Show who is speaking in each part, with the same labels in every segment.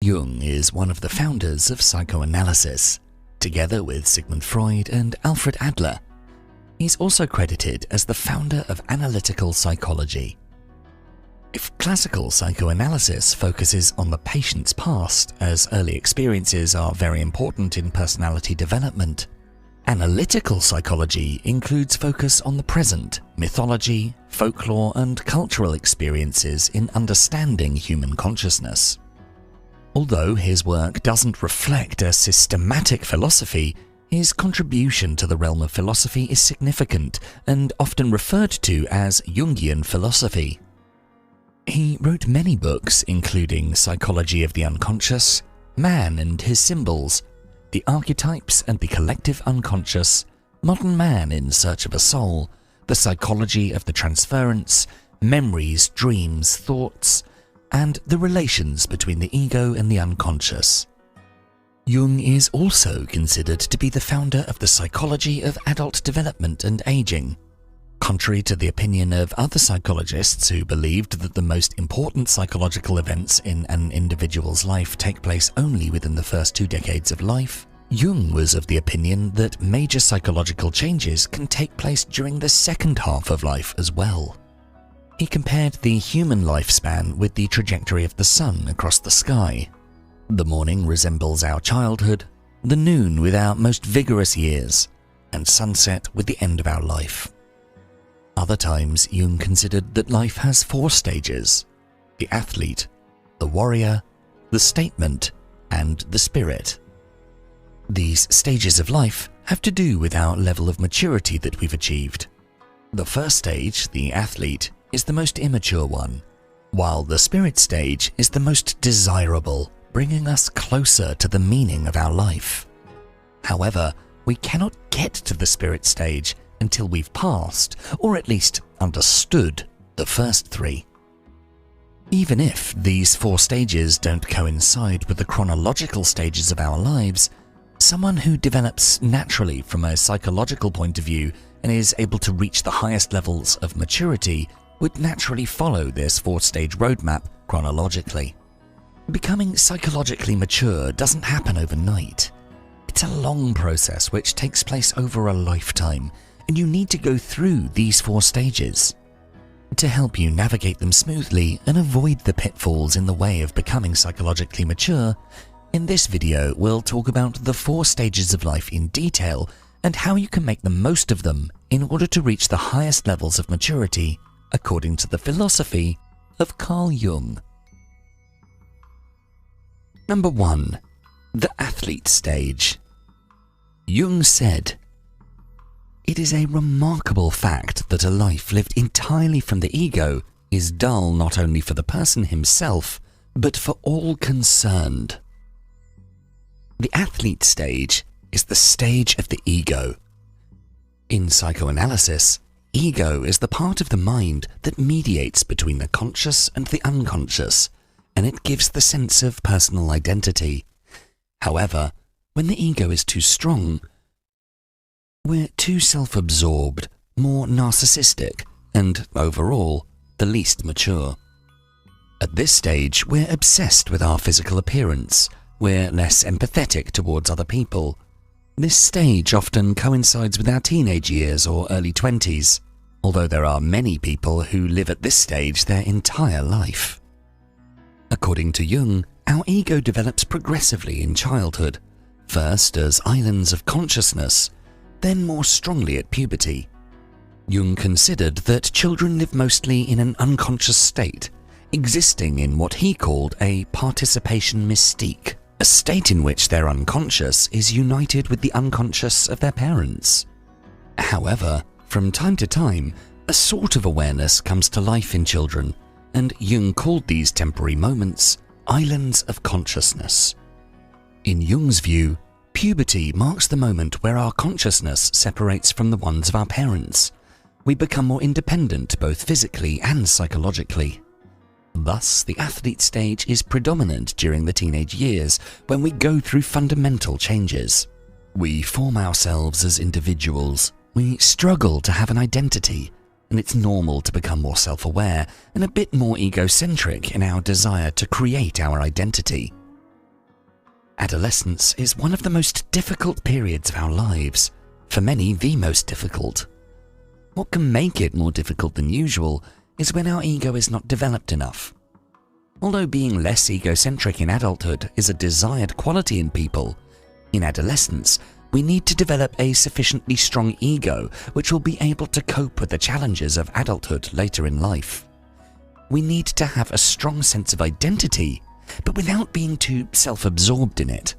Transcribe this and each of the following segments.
Speaker 1: Jung is one of the founders of psychoanalysis, together with Sigmund Freud and Alfred Adler. He's also credited as the founder of analytical psychology. If classical psychoanalysis focuses on the patient's past, as early experiences are very important in personality development, analytical psychology includes focus on the present, mythology, folklore, and cultural experiences in understanding human consciousness. Although his work doesn't reflect a systematic philosophy, his contribution to the realm of philosophy is significant and often referred to as Jungian philosophy. He wrote many books including Psychology of the Unconscious, Man and His Symbols, The Archetypes and the Collective Unconscious, Modern Man in Search of a Soul, The Psychology of the Transference, Memories, Dreams, Thoughts, and the relations between the ego and the unconscious. Jung is also considered to be the founder of the psychology of adult development and aging. Contrary to the opinion of other psychologists who believed that the most important psychological events in an individual's life take place only within the first 2 decades of life, Jung was of the opinion that major psychological changes can take place during the second half of life as well. He compared the human lifespan with the trajectory of the sun across the sky. The morning resembles our childhood, the noon with our most vigorous years, and sunset with the end of our life. Other times, Jung considered that life has 4 stages: the athlete, the warrior, the statement, and the spirit. These stages of life have to do with our level of maturity that we've achieved. The first stage, the athlete, is the most immature one, while the spirit stage is the most desirable, bringing us closer to the meaning of our life. However, we cannot get to the spirit stage until we've passed, or at least understood, the first 3. Even if these 4 stages don't coincide with the chronological stages of our lives, someone who develops naturally from a psychological point of view and is able to reach the highest levels of maturity would naturally follow this 4-stage roadmap chronologically. Becoming psychologically mature doesn't happen overnight. It's a long process which takes place over a lifetime, and you need to go through these 4 stages. To help you navigate them smoothly and avoid the pitfalls in the way of becoming psychologically mature, in this video we'll talk about the 4 stages of life in detail and how you can make the most of them in order to reach the highest levels of maturity according to the philosophy of Carl Jung. Number 1. The athlete stage. Jung said, "It is a remarkable fact that a life lived entirely from the ego is dull not only for the person himself, but for all concerned." The athlete stage is the stage of the ego. In psychoanalysis, ego is the part of the mind that mediates between the conscious and the unconscious, and it gives the sense of personal identity. However, when the ego is too strong, we're too self-absorbed, more narcissistic, and overall, the least mature. At this stage, we're obsessed with our physical appearance. We're less empathetic towards other people. This stage often coincides with our teenage years or early 20s, although there are many people who live at this stage their entire life. According to Jung, our ego develops progressively in childhood, first as islands of consciousness, then more strongly at puberty. Jung considered that children live mostly in an unconscious state, existing in what he called a participation mystique, a state in which their unconscious is united with the unconscious of their parents. However, from time to time, a sort of awareness comes to life in children, and Jung called these temporary moments islands of consciousness. In Jung's view, puberty marks the moment where our consciousness separates from the ones of our parents. We become more independent both physically and psychologically. Thus, the athlete stage is predominant during the teenage years when we go through fundamental changes. We form ourselves as individuals. We struggle to have an identity, and it's normal to become more self-aware and a bit more egocentric in our desire to create our identity. Adolescence is one of the most difficult periods of our lives, for many the most difficult. What can make it more difficult than usual is when our ego is not developed enough. Although being less egocentric in adulthood is a desired quality in people, in adolescence we need to develop a sufficiently strong ego which will be able to cope with the challenges of adulthood later in life. We need to have a strong sense of identity, but without being too self-absorbed in it.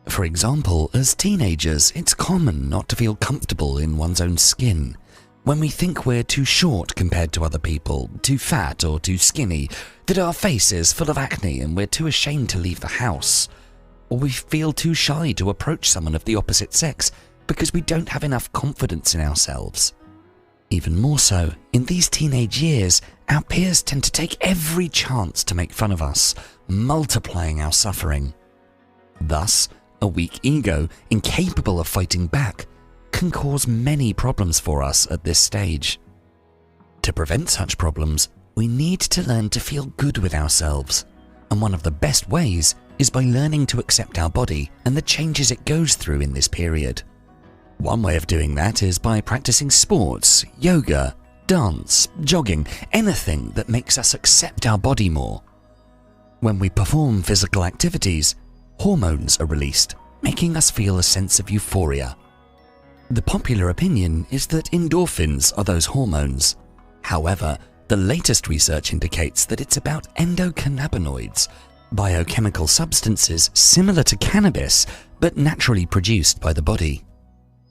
Speaker 1: For example, as teenagers, it's common not to feel comfortable in one's own skin. When we think we're too short compared to other people, too fat or too skinny, that our face is full of acne and we're too ashamed to leave the house, or we feel too shy to approach someone of the opposite sex because we don't have enough confidence in ourselves. Even more so, in these teenage years, our peers tend to take every chance to make fun of us, multiplying our suffering. Thus, a weak ego, incapable of fighting back, can cause many problems for us at this stage. To prevent such problems, we need to learn to feel good with ourselves, and one of the best ways is by learning to accept our body and the changes it goes through in this period. One way of doing that is by practicing sports, yoga, dance, jogging, anything that makes us accept our body more. When we perform physical activities, hormones are released, making us feel a sense of euphoria. The popular opinion is that endorphins are those hormones. However, the latest research indicates that it's about endocannabinoids, biochemical substances similar to cannabis but naturally produced by the body.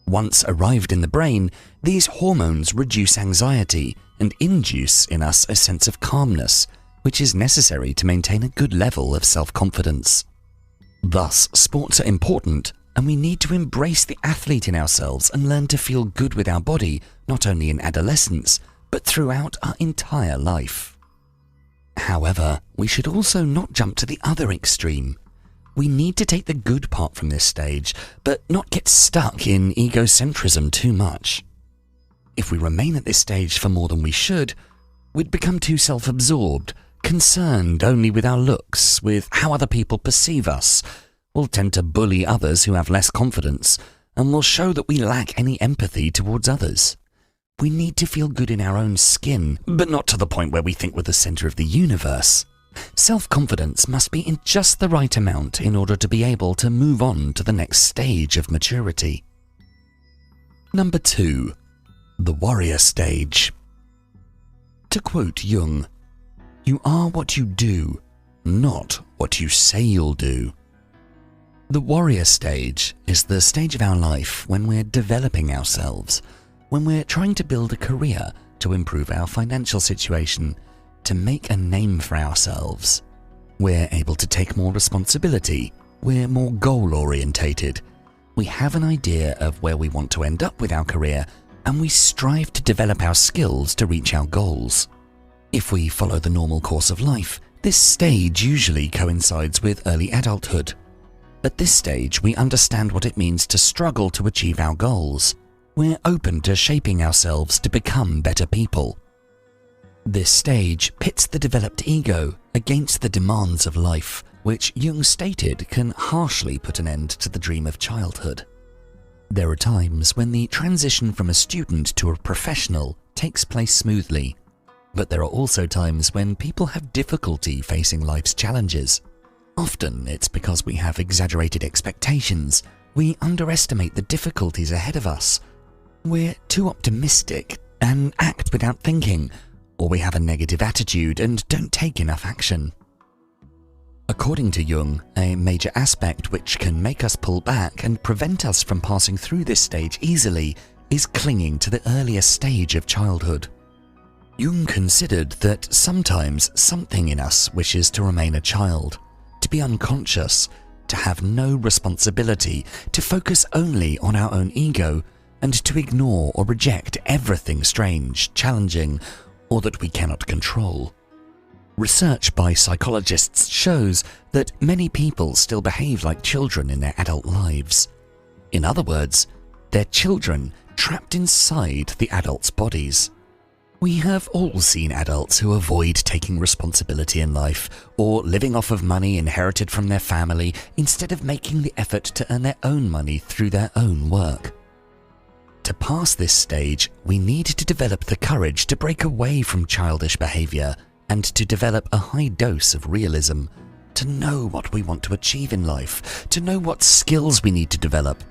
Speaker 1: Once arrived in the brain, these hormones reduce anxiety and induce in us a sense of calmness, which is necessary to maintain a good level of self-confidence. Thus, sports are important, and we need to embrace the athlete in ourselves and learn to feel good with our body, not only in adolescence, but throughout our entire life. However, we should also not jump to the other extreme. We need to take the good part from this stage, but not get stuck in egocentrism too much. If we remain at this stage for more than we should, we'd become too self-absorbed, concerned only with our looks, with how other people perceive us. We'll tend to bully others who have less confidence, and will show that we lack any empathy towards others. We need to feel good in our own skin, but not to the point where we think we're the center of the universe. Self-confidence must be in just the right amount in order to be able to move on to the next stage of maturity. Number 2. The warrior stage. To quote Jung, "You are what you do, not what you say you'll do." The warrior stage is the stage of our life when we're developing ourselves, when we're trying to build a career to improve our financial situation, to make a name for ourselves. We're able to take more responsibility, we're more goal-orientated, we have an idea of where we want to end up with our career, and we strive to develop our skills to reach our goals. If we follow the normal course of life, this stage usually coincides with early adulthood. At this stage, we understand what it means to struggle to achieve our goals. We're open to shaping ourselves to become better people. This stage pits the developed ego against the demands of life, which Jung stated can harshly put an end to the dream of childhood. There are times when the transition from a student to a professional takes place smoothly, but there are also times when people have difficulty facing life's challenges. Often it's because we have exaggerated expectations, we underestimate the difficulties ahead of us, we're too optimistic and act without thinking, or we have a negative attitude and don't take enough action. According to Jung, a major aspect which can make us pull back and prevent us from passing through this stage easily is clinging to the earlier stage of childhood. Jung considered that sometimes something in us wishes to remain a child, to be unconscious, to have no responsibility, to focus only on our own ego, and to ignore or reject everything strange, challenging, or that we cannot control. Research by psychologists shows that many people still behave like children in their adult lives. In other words, they're children trapped inside the adults' bodies. We have all seen adults who avoid taking responsibility in life or living off of money inherited from their family instead of making the effort to earn their own money through their own work. To pass this stage, we need to develop the courage to break away from childish behavior and to develop a high dose of realism, to know what we want to achieve in life, to know what skills we need to develop,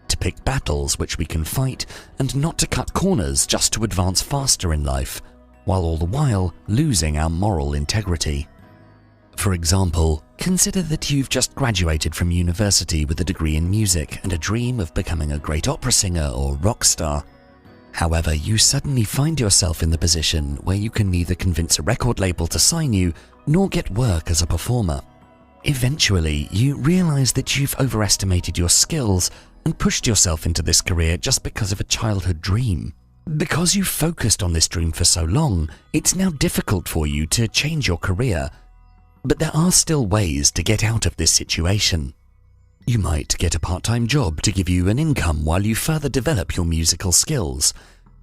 Speaker 1: to pick battles which we can fight, and not to cut corners just to advance faster in life, while all the while losing our moral integrity. For example, consider that you've just graduated from university with a degree in music and a dream of becoming a great opera singer or rock star. However, you suddenly find yourself in the position where you can neither convince a record label to sign you, nor get work as a performer. Eventually, you realize that you've overestimated your skills and pushed yourself into this career just because of a childhood dream. Because you focused on this dream for so long, it's now difficult for you to change your career. But there are still ways to get out of this situation. You might get a part-time job to give you an income while you further develop your musical skills.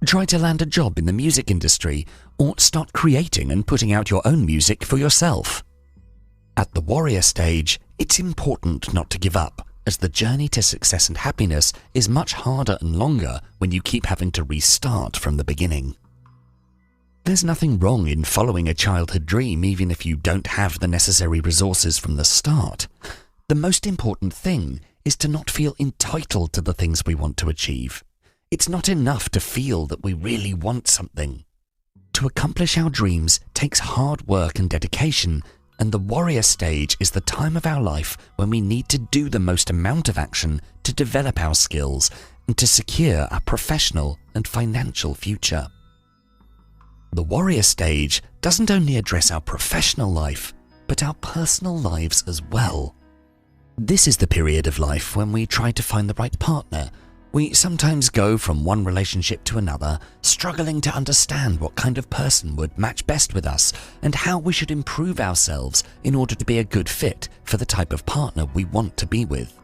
Speaker 1: Try to land a job in the music industry, or start creating and putting out your own music for yourself. At the warrior stage, it's important not to give up, as the journey to success and happiness is much harder and longer when you keep having to restart from the beginning. There's nothing wrong in following a childhood dream even if you don't have the necessary resources from the start. The most important thing is to not feel entitled to the things we want to achieve. It's not enough to feel that we really want something. To accomplish our dreams takes hard work and dedication, and the warrior stage is the time of our life when we need to do the most amount of action to develop our skills and to secure our professional and financial future. The warrior stage doesn't only address our professional life, but our personal lives as well. This is the period of life when we try to find the right partner. We sometimes go from one relationship to another, struggling to understand what kind of person would match best with us and how we should improve ourselves in order to be a good fit for the type of partner we want to be with.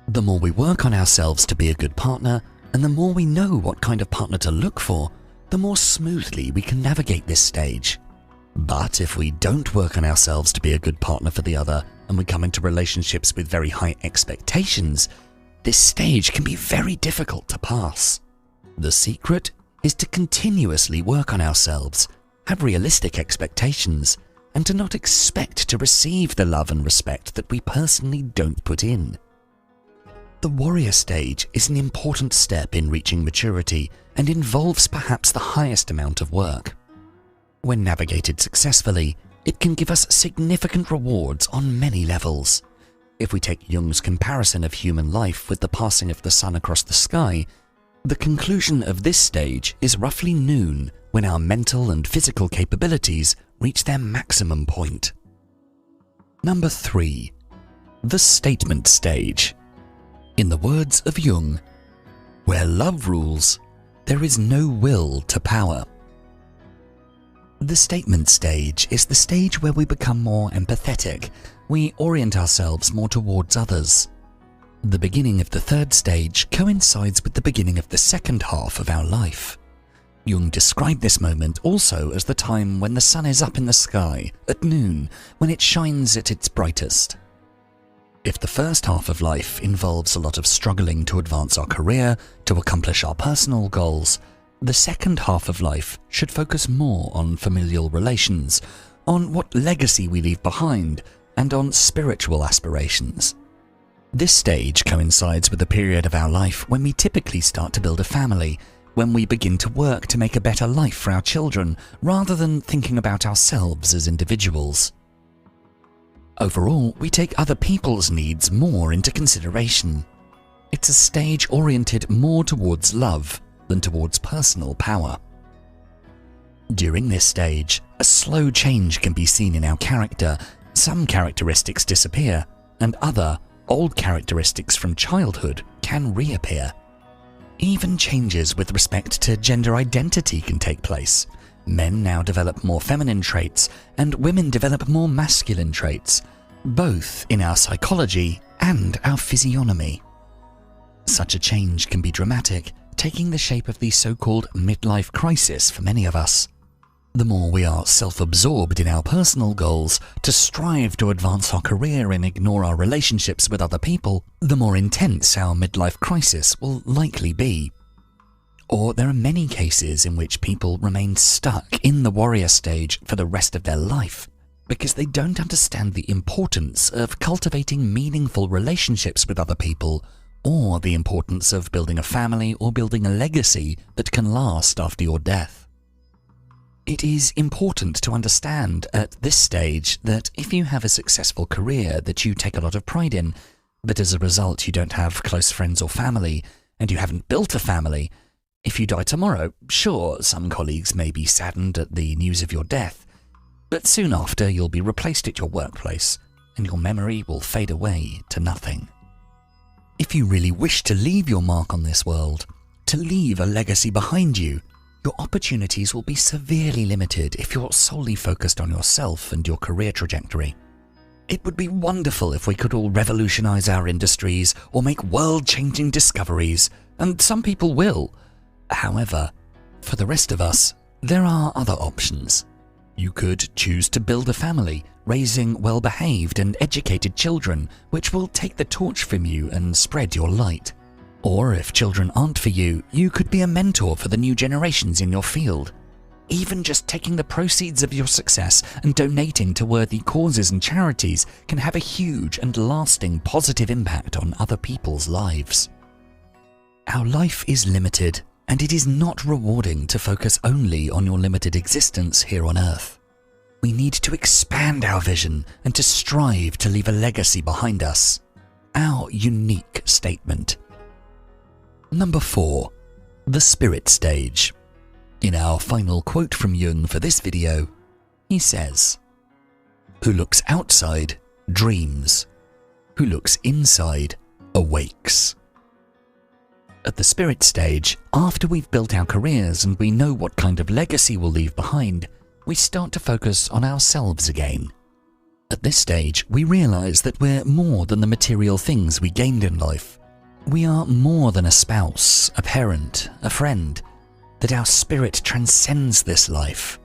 Speaker 1: The more we work on ourselves to be a good partner, and the more we know what kind of partner to look for, the more smoothly we can navigate this stage. But if we don't work on ourselves to be a good partner for the other, and we come into relationships with very high expectations, this stage can be very difficult to pass. The secret is to continuously work on ourselves, have realistic expectations, and to not expect to receive the love and respect that we personally don't put in. The warrior stage is an important step in reaching maturity and involves perhaps the highest amount of work. When navigated successfully, it can give us significant rewards on many levels. If we take Jung's comparison of human life with the passing of the sun across the sky, the conclusion of this stage is roughly noon, when our mental and physical capabilities reach their maximum point. Number 3. The statement stage. In the words of Jung, where love rules, there is no will to power. The statement stage is the stage where we become more empathetic. We orient ourselves more towards others. The beginning of the third stage coincides with the beginning of the second half of our life. Jung described this moment also as the time when the sun is up in the sky, at noon, when it shines at its brightest. If the first half of life involves a lot of struggling to advance our career, to accomplish our personal goals, the second half of life should focus more on familial relations, on what legacy we leave behind, and on spiritual aspirations. This stage coincides with the period of our life when we typically start to build a family, when we begin to work to make a better life for our children, rather than thinking about ourselves as individuals. Overall, we take other people's needs more into consideration. It's a stage oriented more towards love than towards personal power. During this stage, a slow change can be seen in our character. Some characteristics disappear, and other, old characteristics from childhood can reappear. Even changes with respect to gender identity can take place. Men now develop more feminine traits, and women develop more masculine traits, both in our psychology and our physiognomy. Such a change can be dramatic, taking the shape of the so-called midlife crisis for many of us. The more we are self-absorbed in our personal goals to strive to advance our career and ignore our relationships with other people, the more intense our midlife crisis will likely be. Or there are many cases in which people remain stuck in the warrior stage for the rest of their life because they don't understand the importance of cultivating meaningful relationships with other people, or the importance of building a family or building a legacy that can last after your death. It is important to understand at this stage that if you have a successful career that you take a lot of pride in, but as a result you don't have close friends or family, and you haven't built a family, if you die tomorrow, sure, some colleagues may be saddened at the news of your death, but soon after you'll be replaced at your workplace, and your memory will fade away to nothing. If you really wish to leave your mark on this world, to leave a legacy behind you, your opportunities will be severely limited if you're solely focused on yourself and your career trajectory. It would be wonderful if we could all revolutionize our industries or make world-changing discoveries, and some people will. However, for the rest of us, there are other options. You could choose to build a family, raising well-behaved and educated children, which will take the torch from you and spread your light. Or if children aren't for you, you could be a mentor for the new generations in your field. Even just taking the proceeds of your success and donating to worthy causes and charities can have a huge and lasting positive impact on other people's lives. Our life is limited, and it is not rewarding to focus only on your limited existence here on Earth. We need to expand our vision and to strive to leave a legacy behind us. Our unique statement. Number 4. The spirit stage. In our final quote from Jung for this video, he says, "Who looks outside dreams. Who looks inside awakes." At the spirit stage, after we've built our careers and we know what kind of legacy we'll leave behind, we start to focus on ourselves again. At this stage, we realize that we're more than the material things we gained in life. We are more than a spouse, a parent, a friend, that our spirit transcends this life.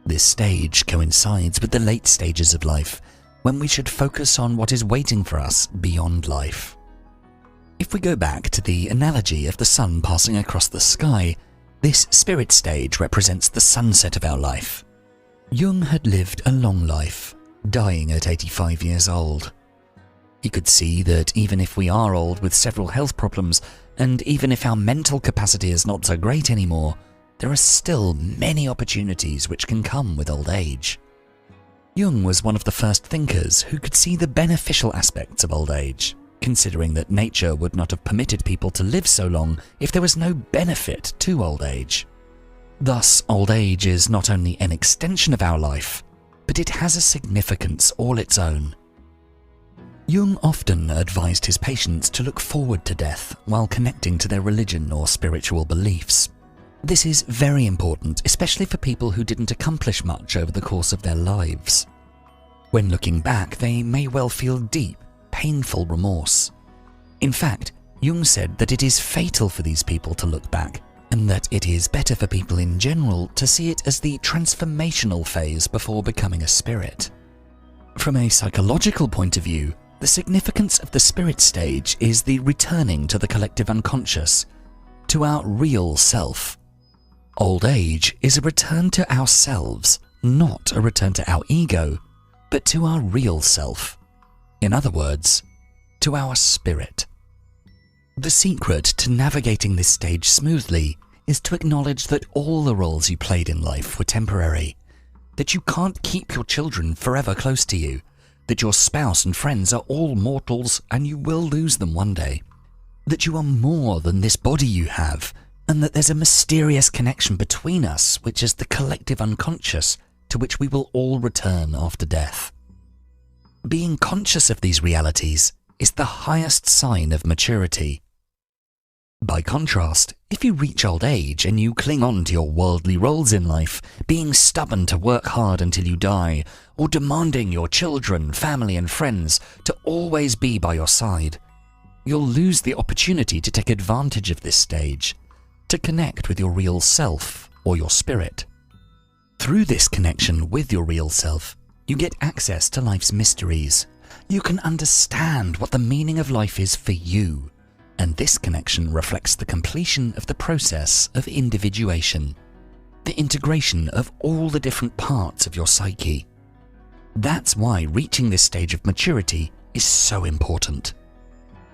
Speaker 1: This stage coincides with the late stages of life, when we should focus on what is waiting for us beyond life. If we go back to the analogy of the sun passing across the sky, this spirit stage represents the sunset of our life. Jung had lived a long life, dying at 85 years old. He could see that even if we are old with several health problems, and even if our mental capacity is not so great anymore, there are still many opportunities which can come with old age. Jung was one of the first thinkers who could see the beneficial aspects of old age, considering that nature would not have permitted people to live so long if there was no benefit to old age. Thus, old age is not only an extension of our life, but it has a significance all its own. Jung often advised his patients to look forward to death while connecting to their religion or spiritual beliefs. This is very important, especially for people who didn't accomplish much over the course of their lives. When looking back, they may well feel deep, painful remorse. In fact, Jung said that it is fatal for these people to look back, and that it is better for people in general to see it as the transformational phase before becoming a spirit. From a psychological point of view, the significance of the spirit stage is the returning to the collective unconscious, to our real self. Old age is a return to ourselves, not a return to our ego, but to our real self. In other words, to our spirit. The secret to navigating this stage smoothly is to acknowledge that all the roles you played in life were temporary, that you can't keep your children forever close to you, that your spouse and friends are all mortals and you will lose them one day, that you are more than this body you have, and that there's a mysterious connection between us which is the collective unconscious to which we will all return after death. Being conscious of these realities is the highest sign of maturity. By contrast, if you reach old age and you cling on to your worldly roles in life, being stubborn to work hard until you die, or demanding your children, family and friends to always be by your side, You'll lose the opportunity to take advantage of this stage, to connect with your real self or your spirit. Through this connection with your real self, you get access to life's mysteries. You can understand what the meaning of life is for you, and this connection reflects the completion of the process of individuation, the integration of all the different parts of your psyche. That's why reaching this stage of maturity is so important.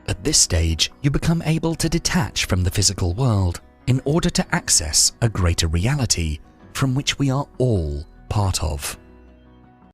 Speaker 1: At this stage, you become able to detach from the physical world in order to access a greater reality from which we are all part of.